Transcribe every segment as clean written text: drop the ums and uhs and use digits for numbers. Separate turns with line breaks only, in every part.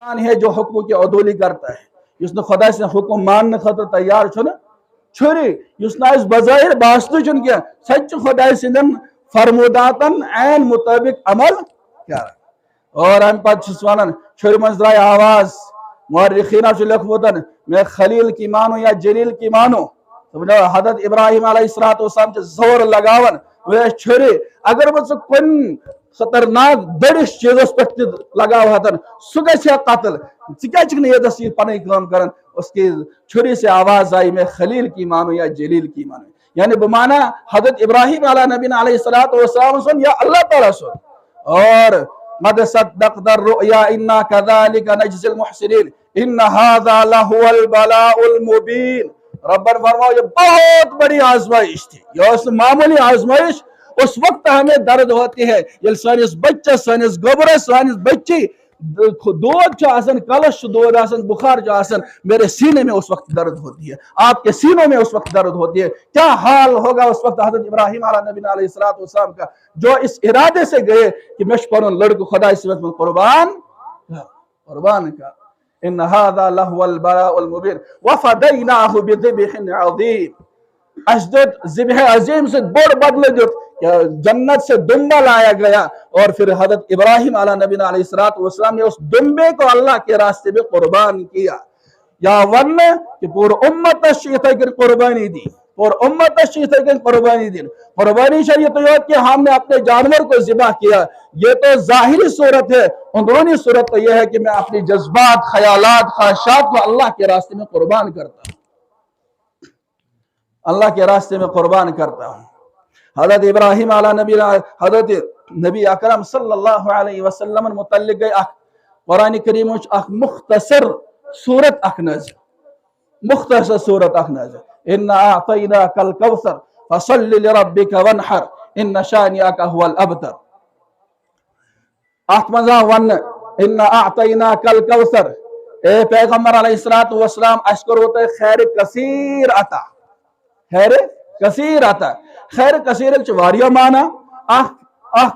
ہے جو حکم کی عدولی کرتا ہے اس نے خدا سے حکم ماننے خاطر تیار چھن چھری اس نے اس بظاہر باسطو چھن کیا سچ خدا سندن فرموداتن عین مطابق عمل کیا اور ہم پتہ چھس ونان چھری منز درائے آواز مورخینہ چھ لیکھمتن میں خلیل کی مانو یا جلیل کی مانو حضرت ابراہیم علیہ السلام چھ زور لگاون وہ چھری اگر وہ کن خطرناک بڑس چیزس پہ لگاو ہتن سہ گھا قتل ثہ یہ یہ پن کام کران اس کی چھری سے آواز آئی میں خلیل کی مانو یا جلیل کی مانو یعنی بمانا حضرت ابراہیم علیہ نبی علیہ السلام سن یا اللہ تعالیٰ سن اور قد صدقت الرؤيا انا كذلك نجزي المحسنين ان هذا لهو البلاء المبين ربنا فرماؤ یہ بہت بڑی آزمائش تھی یہ معمولی آزمائش اس وقت ہمیں درد ہوتی ہے یہ سانس بچہ سانس گوبرس سانس بچی دود جو آسن کلش دود آسن بخار جو آسن میرے سینے میں اس وقت درد ہوتی ہے آپ کے سینوں میں اس وقت درد ہوتی ہے کیا حال ہوگا اس وقت حضرت ابراہیم علیہ نبی علیہ السلام کا جو اس ارادے سے گئے کہ میں پنن لڑکو خدا اس وقت قربان کا ان هذا لهو البلاء المبين وفديناه بذبح عظيم اشدد ذبح عظیم سے بڑ بدل دیت جنت سے دمبا لایا گیا اور پھر حضرت ابراہیم علیہ نبی علیہ السلام نے اس دمبے کو اللہ کے راستے میں قربان کیا یا ون کہ پور امت شیطہ قربانی دی اور امت شیطہ قربانی دی قربانی شریعت یہ کہ ہم نے اپنے جانور کو ذبح کیا یہ تو ظاہری صورت ہے اندرونی صورت تو یہ ہے کہ میں اپنی جذبات خیالات خواہشات کو اللہ کے راستے میں قربان کرتا ہوں اللہ کے راستے میں قربان کرتا ہوں حضرت ابراہیم علیہ نبی حضرت نبی اکرم صلی اللہ علیہ وسلم متعلق گئی قرآن کریم مختصر صورت نازل مختصر صورت نازل ان اعطیناک الکوثر فصل لربک وانحر ان شانئک هو الابتر احمزہ ون ان اعطیناک الکوثر اے پیغمبر علیہ السلام اشکر ہوتا ہے خیر کثیر عطا خیر کثیر عطا خیر کثیر چواریہ مانا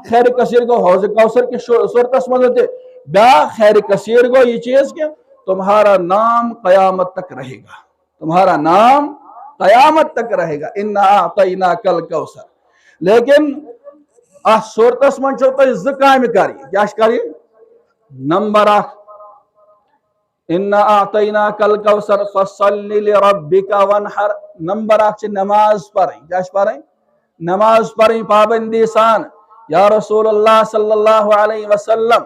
خیر کثیر کو حوض کوثر کی صورت اس مدد بیا خیر کثیر کو یہ چیز کہ تمہارا نام قیامت تک رہے گا تمہارا نام قیامت تک رہے گا انا اعطیناک الکوثر لیکن صورت اس من چھوتا ہے زکام کاری کیا کاری نمبر انا اعطیناک الکوثر فصل لربک وانحر نمبر نماز پڑھیں کیا پڑھیں نماز پڑھیں پابندی سان یا رسول اللہ صلی اللہ علیہ وسلم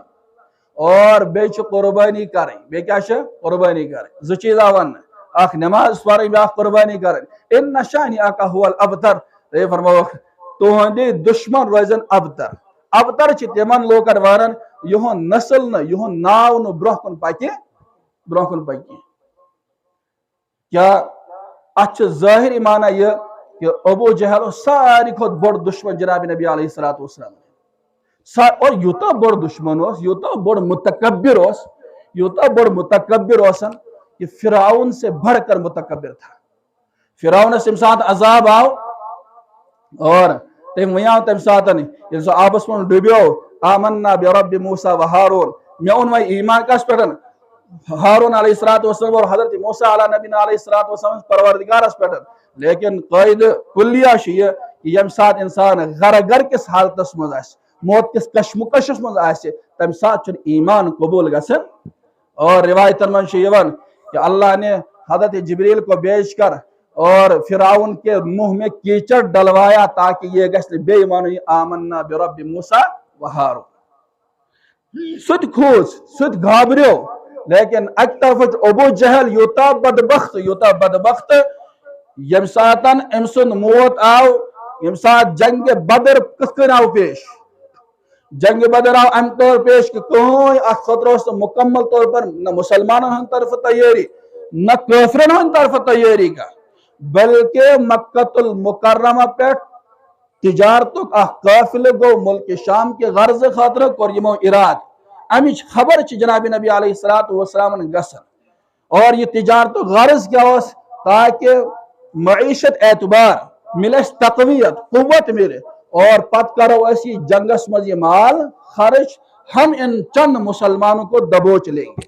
اور بیچ قربانی کریں بے کیا قربانی کریں زو چیزا ون اخ نماز پڑھیں بے قربانی کریں ان شانئک هو الابتر یہ فرماؤ تہندی دشمن روزن ابتر چھ تمن لوکن وانن یہن نسل نہ یہن ناو نہ برکن پکی کیا اچھا ظاہری معنی یہ کہ ابو جہل ساری کھت بڑ دشمن جناب نبی علیہ السلام اور یوتا بڑ دشمن یوتا بڑ متکبر اوسن کہ فرعون سے بڑھ کر متکبر تھا فرعون سے ساتھ عذاب آو اور تم ویاں تم ساتھ نہیں آپس میں ڈوبیو آمنا برب موسیٰ و ہارون میں ان میں ایمان کس پیٹن ہارون علیہ السلام اور حضرت موسیٰ علیہ نبی علیہ السلام پروردگار اس پیٹن لیکن قائد کلیہ شیئے یم ساتھ انسان غرگر کس حالت مز آس موت کس کشمکشس مز آس تم ساتھ چن ایمان قبول گسن اور روایتن من شیون کہ اللہ نے حضرت جبریل کو بیچ کر اور فرعون کے منہ میں کیچڑ ڈلوایا تاکہ یہ گسن بے ایمانی آمنا برب موسیٰ و ہارون سد کھوز سد گھابریو لیکن اکتفت ابو جہل یوتا بدبخت یم ساتن امسن موت آو یم سات جنگ بدر کسکن آو پیش جنگ بدر آو ام طور پیش کہ کوئی خطرہ سے مکمل طور پر نہ مسلمانوں ہن طرف تیاری نہ کافروں ہن طرف تیاری کا بلکہ مکہ المکرمہ پیٹ تجارتوں قافلے گو ملک شام کے غرض خاطر کور یمو اراد امیچ خبر چھ جناب نبی علیہ السلام گسن اور یہ تجارت غرض کیا ہو تاکہ معیشت اعتبار ملس تقویت قوت ملے اور پت کرو ایسی جنگس مز یہ مال خرچ ہم ان چند مسلمانوں کو دبوچ لیں گے